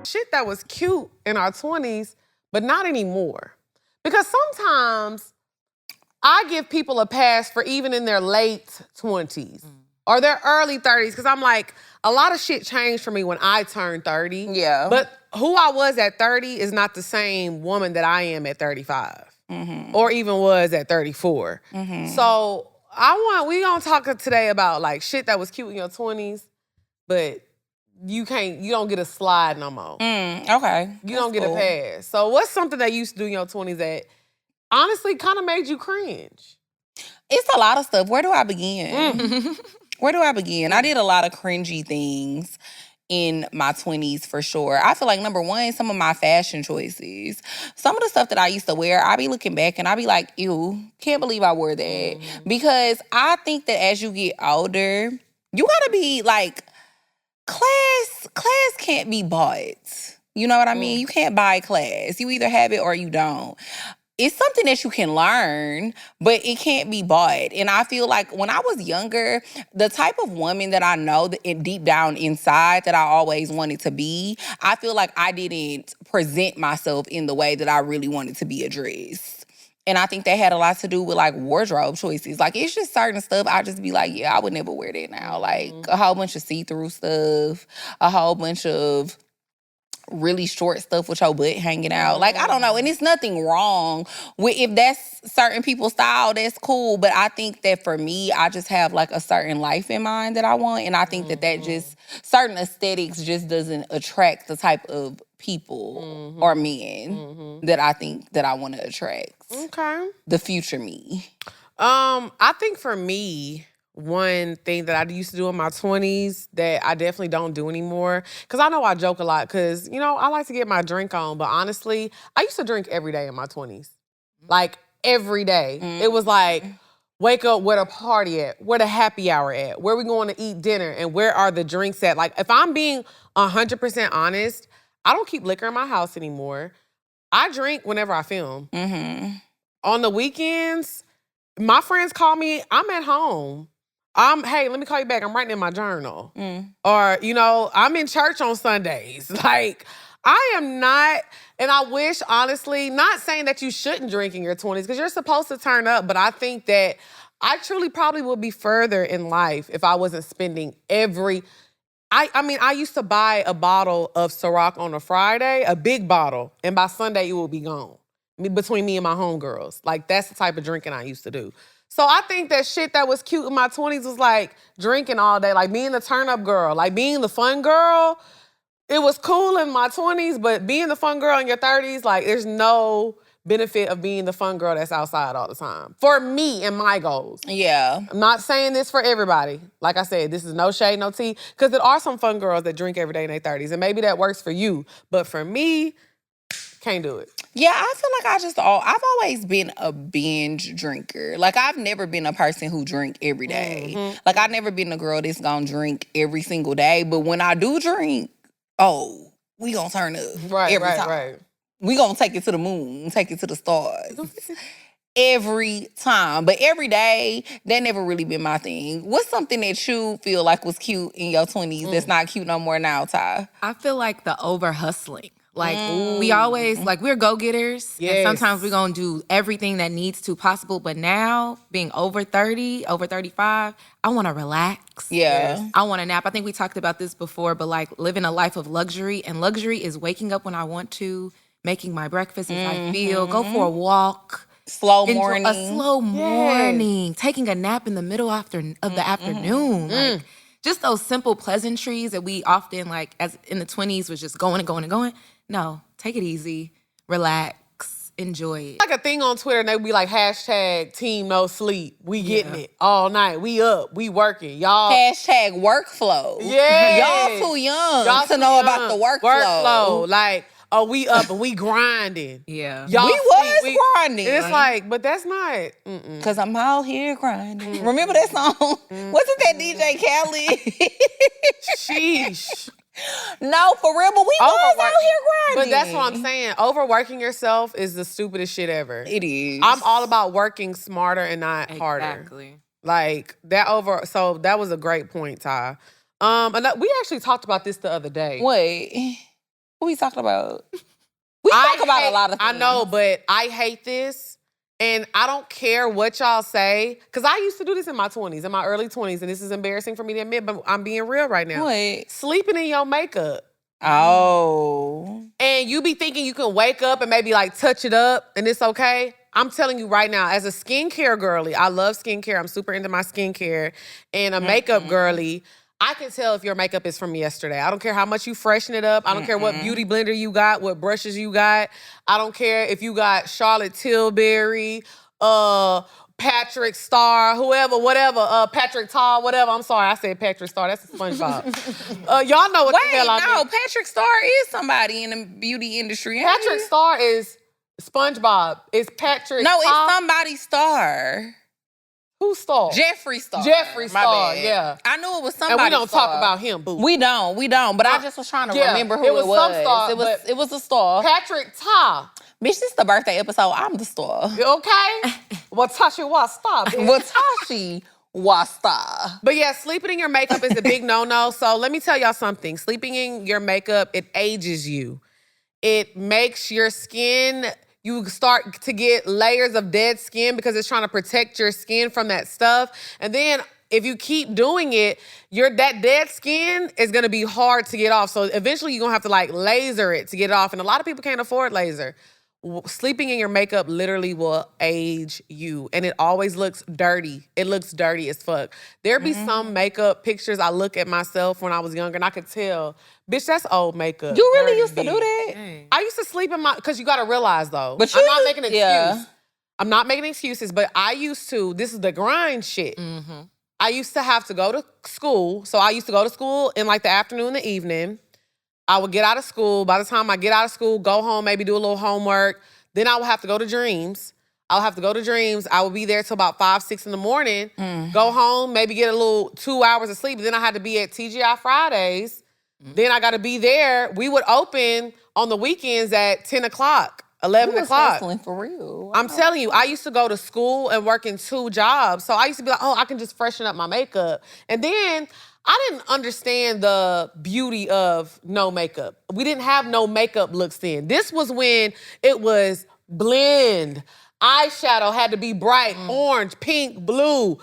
shit that was cute in our 20s, but not anymore. Because sometimes I give people a pass for even in their late 20s or their early 30s, because I'm like, a lot of shit changed for me when I turned 30. Yeah. But who I was at 30 is not the same woman that I am at 35 or even was at 34. So we gonna talk today about like shit that was cute in your 20s, but you don't get a slide no more. Okay. You don't get a pass. So what's something that you used to do in your 20s that honestly kind of made you cringe? It's a lot of stuff. Where do I begin? Where do I begin? I did a lot of cringy things in my 20s for sure. I feel like number one, some of my fashion choices. Some of the stuff that I used to wear, I be looking back and I be like, ew, can't believe I wore that. Because I think that as you get older, you gotta be like, class can't be bought. You know what I mean? You can't buy class. You either have it or you don't. It's something that you can learn, but it can't be bought. And I feel like when I was younger, the type of woman that I know that deep down inside that I always wanted to be, I feel like I didn't present myself in the way that I really wanted to be addressed. And I think that had a lot to do with like wardrobe choices. Like it's just certain stuff I just be like, yeah, I would never wear that now. Like a whole bunch of see-through stuff, a whole bunch of really short stuff with your butt hanging out. Like, I don't know. And it's nothing wrong with if that's certain people's style, that's cool. But I think that for me, I just have like a certain life in mind that I want. And I think that just, certain aesthetics just doesn't attract the type of people or men that I think that I want to attract. Okay. The future me. I think for me, one thing that I used to do in my 20s that I definitely don't do anymore, because I know I joke a lot because, you know, I like to get my drink on, but honestly, I used to drink every day in my 20s. Like, every day. It was like, wake up, where the party at? Where the happy hour at? Where we going to eat dinner? And where are the drinks at? Like, if I'm being 100% honest, I don't keep liquor in my house anymore. I drink whenever I film. On the weekends, my friends call me, I'm at home. Hey, let me call you back. I'm writing in my journal. Or, you know, I'm in church on Sundays. Like, I am not, and I wish, honestly, not saying that you shouldn't drink in your 20s, because you're supposed to turn up, but I think that I truly probably would be further in life if I wasn't spending I mean, I used to buy a bottle of Ciroc on a Friday, a big bottle, and by Sunday it will be gone. Between me and my homegirls. Like, that's the type of drinking I used to do. So I think that shit that was cute in my 20s was like drinking all day, like being the turn-up girl, like being the fun girl. It was cool in my 20s, but being the fun girl in your 30s, like there's no benefit of being the fun girl that's outside all the time. For me and my goals. Yeah. I'm not saying this for everybody. Like I said, this is no shade, no tea, because there are some fun girls that drink every day in their 30s, and maybe that works for you. But for me, can't do it. Yeah, I feel like I've always been a binge drinker. Like, I've never been a person who drink every day. Like, I've never been a girl that's gonna drink every single day. But when I do drink, we gonna turn up every time. Right. We gonna take it to the moon, take it to the stars. Every time. But every day, that never really been my thing. What's something that you feel like was cute in your 20s that's not cute no more now, Ty? I feel like the over-hustling. Like, we always, like, we're go-getters. Yes. And sometimes we're going to do everything that needs to possible. But now, being over 30, over 35, I want to relax. Yeah. I want to nap. I think we talked about this before, but, like, living a life of luxury. And luxury is waking up when I want to, making my breakfast as I feel, go for a walk. Slow morning. A slow morning. Taking a nap in the middle of the afternoon. Like, just those simple pleasantries that we often, like, as in the 20s, was just going and going and going. No, take it easy, relax, enjoy it. Like a thing on Twitter, and they would be like, hashtag team no sleep. We getting it all night. We up, we working. Y'all. Hashtag workflow. Yeah. Y'all too young to know about the workflow. Like, we up and we grinding. Yeah. Y'all we was grinding. It's like, but that's not. Cause I'm out here grinding. Remember that song? Wasn't that DJ Khaled? Sheesh. No, for real, but we was out here grinding. But that's what I'm saying. Overworking yourself is the stupidest shit ever. It is. I'm all about working smarter and not harder. Exactly. Like, so that was a great point, Ty. And we actually talked about this the other day. Wait. What we talking about? We talk about a lot of things. I know, but I hate this. And I don't care what y'all say. Because I used to do this in my 20s, in my early 20s. And this is embarrassing for me to admit, but I'm being real right now. What? Sleeping in your makeup. Oh. And you be thinking you can wake up and maybe like touch it up and it's okay. I'm telling you right now, as a skincare girly, I love skincare. I'm super into my skincare. And a makeup girly, I can tell if your makeup is from yesterday. I don't care how much you freshen it up. I don't care what beauty blender you got, what brushes you got. I don't care if you got Charlotte Tilbury, Patrick Star, whoever, whatever, Patrick Tar, whatever. I'm sorry, I said Patrick Star. That's a SpongeBob. Y'all know what the hell I mean. Patrick Star is somebody in the beauty industry. Patrick Star is SpongeBob. It's Patrick No, Tar. it's somebody's Star. Who's Star? Jeffree Star. Jeffree My Star, bad. yeah. I knew it was somebody. And we don't Star. talk about him, boo. We don't. But I just was trying to remember who it was. Some star, it was a star. Patrick Tar. Bitch, this is the birthday episode. I'm the star. You okay? Well, Tasha was star. Watashi was star. But yeah, sleeping in your makeup is a big no-no. So let me tell y'all something. Sleeping in your makeup, it ages you. It makes your skin, you start to get layers of dead skin because it's trying to protect your skin from that stuff. And then if you keep doing it, that dead skin is gonna be hard to get off. So eventually you're gonna have to like laser it to get it off. And a lot of people can't afford laser. Sleeping in your makeup literally will age you. And it always looks dirty. It looks dirty as fuck. There be some makeup pictures I look at myself when I was younger and I could tell, bitch, that's old makeup. You really Dirty used to do bitch. that? Dang. I used to sleep in my, because you got to realize though, But I'm you not used- making an excuse. yeah. I'm not making excuses, but I used to, this is the grind shit. I used to have to go to school. So I used to go to school in like the afternoon, the evening. I would get out of school. By the time I get out of school, go home, maybe do a little homework. Then I would have to go to Dreams. I would be there till about 5, 6 in the morning. Go home, maybe get a little 2 hours of sleep. Then I had to be at TGI Fridays. Then I got to be there. We would open on the weekends at 10 o'clock, 11 You was o'clock. hustling for real. I'm telling you, I used to go to school and work in 2 jobs. So I used to be like, oh, I can just freshen up my makeup. And then I didn't understand the beauty of no makeup. We didn't have no makeup looks then. This was when it was blend. Eyeshadow had to be bright, orange, pink, blue,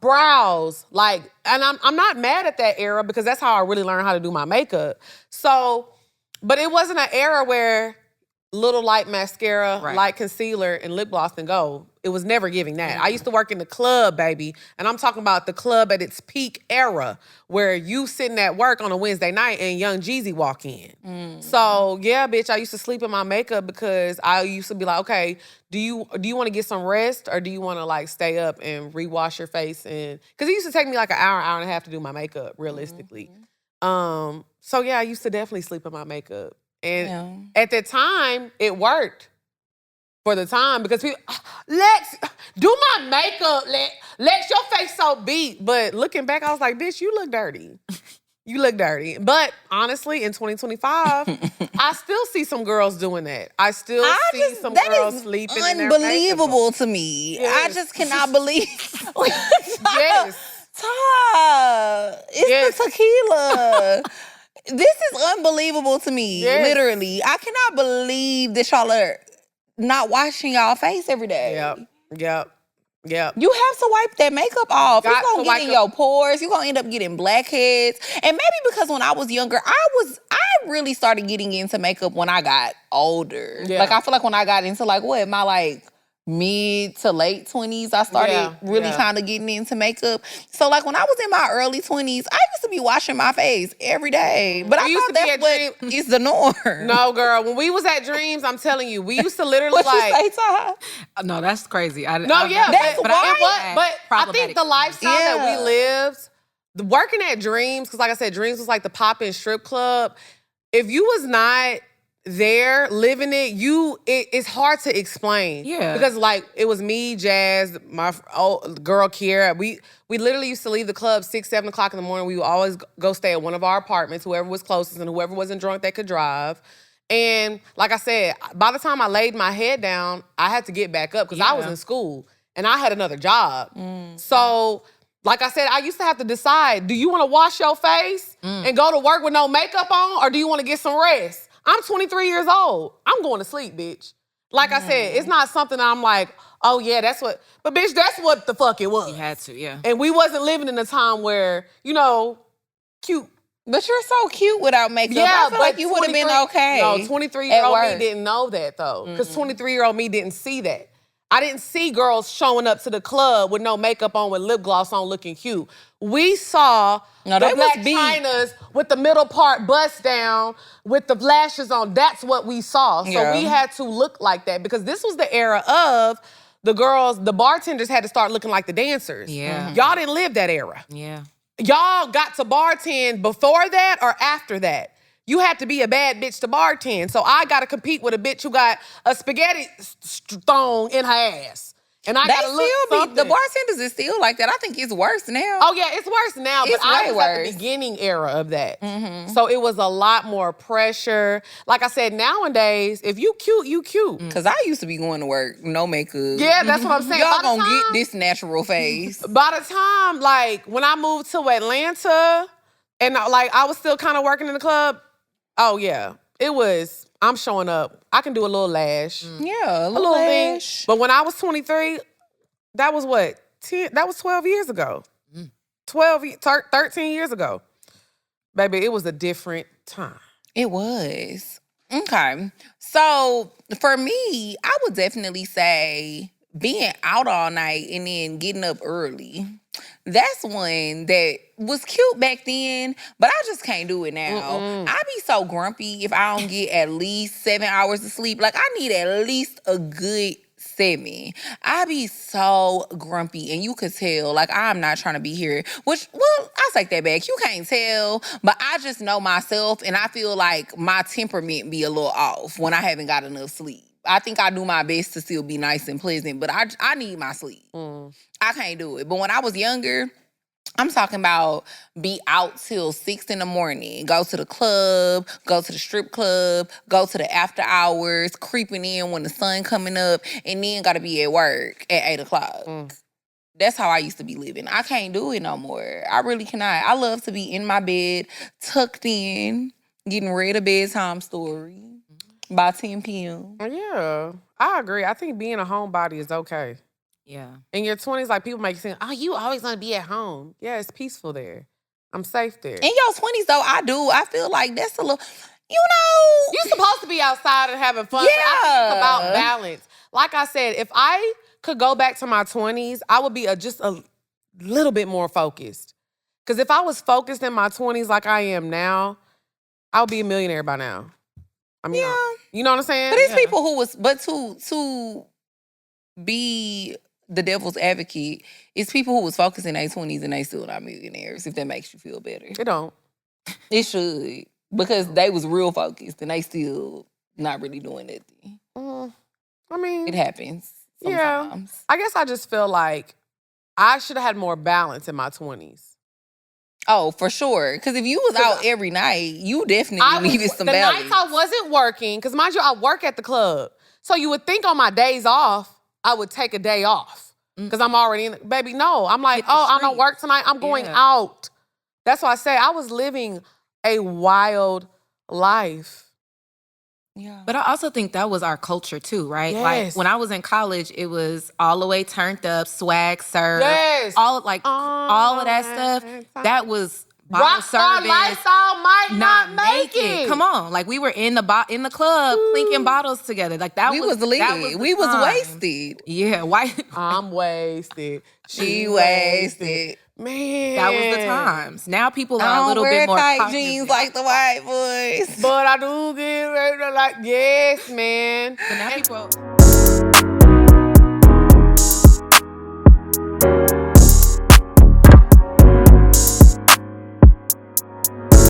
brows. Like, and I'm not mad at that era because that's how I really learned how to do my makeup. So, but it wasn't an era where little light mascara, Right. light concealer, and lip gloss and go. It was never giving that. I used to work in the club, baby. And I'm talking about the club at its peak era where you sitting at work on a Wednesday night and Young Jeezy walk in. So yeah, bitch, I used to sleep in my makeup because I used to be like, okay, do you want to get some rest or do you want to like stay up and rewash your face? And because it used to take me like an hour and a half to do my makeup, realistically. So yeah, I used to definitely sleep in my makeup. And at that time, it worked for the time because people, Lex, do my makeup, Lex, your face so beat. But looking back, I was like, bitch, you look dirty. You look dirty. But honestly, in 2025, I still see some girls doing that. I still see some girls sleeping in their makeup. Unbelievable to me. Yes. I just cannot believe. Yes. Ta, it's Yes. the tequila. This is unbelievable to me. Yes. Literally. I cannot believe that y'all are not washing y'all face every day. Yep. You have to wipe that makeup off. Got It's gonna to get wipe in it- your pores. You're gonna end up getting blackheads. And maybe because when I was younger, I really started getting into makeup when I got older. Yeah. Like I feel like when I got into like my like mid to late 20s, I started really kind of getting into makeup. So like when I was in my early 20s, I used to be washing my face every day. But I used thought to be that's what is the norm. No, girl. When we was at Dreams, I'm telling you, we used to literally What like. you say, Ty? No, that's crazy. No, I've yeah, never- That's but why- it was, but I think problematic. the lifestyle that Yeah. we lived, working at Dreams, because like I said, Dreams was like the pop-in strip club. If you was not there living it, it's hard to explain. Yeah. Because like it was me, Jazz, my old girl Kiera. We literally used to leave the club 6, 7 o'clock in the morning. We would always go stay at one of our apartments, whoever was closest and whoever wasn't drunk that could drive. And like I said, by the time I laid my head down, I had to get back up because I was Yeah. in school and I had another job. So Like I said, I used to have to decide, do you want to wash your face and go to work with no makeup on, or do you want to get some rest? I'm 23 years old. I'm going to sleep, bitch. Like I said, it's not something I'm like, oh yeah, that's what, but bitch, that's what the fuck it was. You had to, yeah. And we wasn't living in a time where, you know, cute. But you're so cute without makeup. Yeah, I feel like you would have been okay. No, 23-year-old me work. didn't know that though. Because 23-year-old me didn't see that. I didn't see girls showing up to the club with no makeup on, with lip gloss on, looking cute. We saw No, the they black was beat. chinas with the middle part bust down, with the lashes on. That's what we saw. So Yeah. we had to look like that because this was the era of the girls, the bartenders had to start looking like the dancers. Yeah. Y'all didn't live that era. Yeah. Y'all got to bartend before that or after that. You had to be a bad bitch to bartend. So I got to compete with a bitch who got a spaghetti thong in her ass. And I They got to look still be, something. the bartenders is still like that. I think it's worse now. Oh yeah, it's worse now, but It's I way was at worse. the beginning era of that. So it was a lot more pressure. Like I said, nowadays, if you cute, you cute. Because I used to be going to work, no makeup. Yeah, that's what I'm saying. Y'all By the gonna get time- this natural face. By the time, like, when I moved to Atlanta and, like, I was still kind of working in the club, oh, yeah. It was, I'm showing up. I can do a little lash. Yeah, A little thing. lash. But when I was 23, that was what? 10, that was 12 years ago. 13 years ago. Baby, it was a different time. It was. Okay. So for me, I would definitely say being out all night and then getting up early. That's one that was cute back then, but I just can't do it now. I be so grumpy if I don't get at least 7 hours of sleep. Like, I need at least a good 7. I be so grumpy, and you could tell, like, I'm not trying to be here. Which, well, I take that back. You can't tell, but I just know myself, and I feel like my temperament be a little off when I haven't got enough sleep. I think I do my best to still be nice and pleasant, but I need my sleep. I can't do it. But when I was younger, I'm talking about be out till 6 in the morning, go to the club, go to the strip club, go to the after hours, creeping in when the sun coming up, and then gotta be at work at 8 o'clock. That's how I used to be living. I can't do it no more. I really cannot. I love to be in my bed, tucked in, getting read a bedtime story by 10 p.m. Yeah, I agree. I think being a homebody is okay. Yeah. In your 20s, like, people make it seem, oh, you always want to be at home. Yeah, it's peaceful there. I'm safe there. In your 20s, though, I feel like that's a little, you know. You're supposed to be outside and having fun. But I think it's about Yeah. balance. Like I said, if I could go back to my 20s, I would be just a little bit more focused. Because if I was focused in my 20s like I am now, I would be a millionaire by now. I mean, Yeah. you know what I'm saying? But it's Yeah. people who was, but to be the devil's advocate, it's people who was focused in their 20s and they still not millionaires, if that makes you feel better. It don't. It should. Because they was real focused and they still not really doing anything. I mean, It happens Yeah. sometimes. I guess I just feel like I should have had more balance in my 20s. Oh, for sure. Because if you was out every night, you definitely needed some the balance. nights I wasn't working, because mind you, I work at the club. So you would think on my days off, I would take a day off. Because I'm already in. Baby, no. I'm like, Hit the oh, I don't streets. work tonight. I'm going Yeah. out. That's why I say I was living a wild life. Yeah. But I also think that was our culture too, right? Yes. Like when I was in college, it was all the way turned up, swag served, Yes. all of that stuff. That was bottle Rockstar service, lifestyle might not make make it. Come on, like we were in the club clinking bottles together. Like that we was was lit. that was the We was time. wasted. Yeah, why? I'm wasted. She wasted. Man. That was the times. Now people I are a don't little wear bit more tight cognizant. jeans like the white boys. But I do get ready to, like, yes, man. But now people.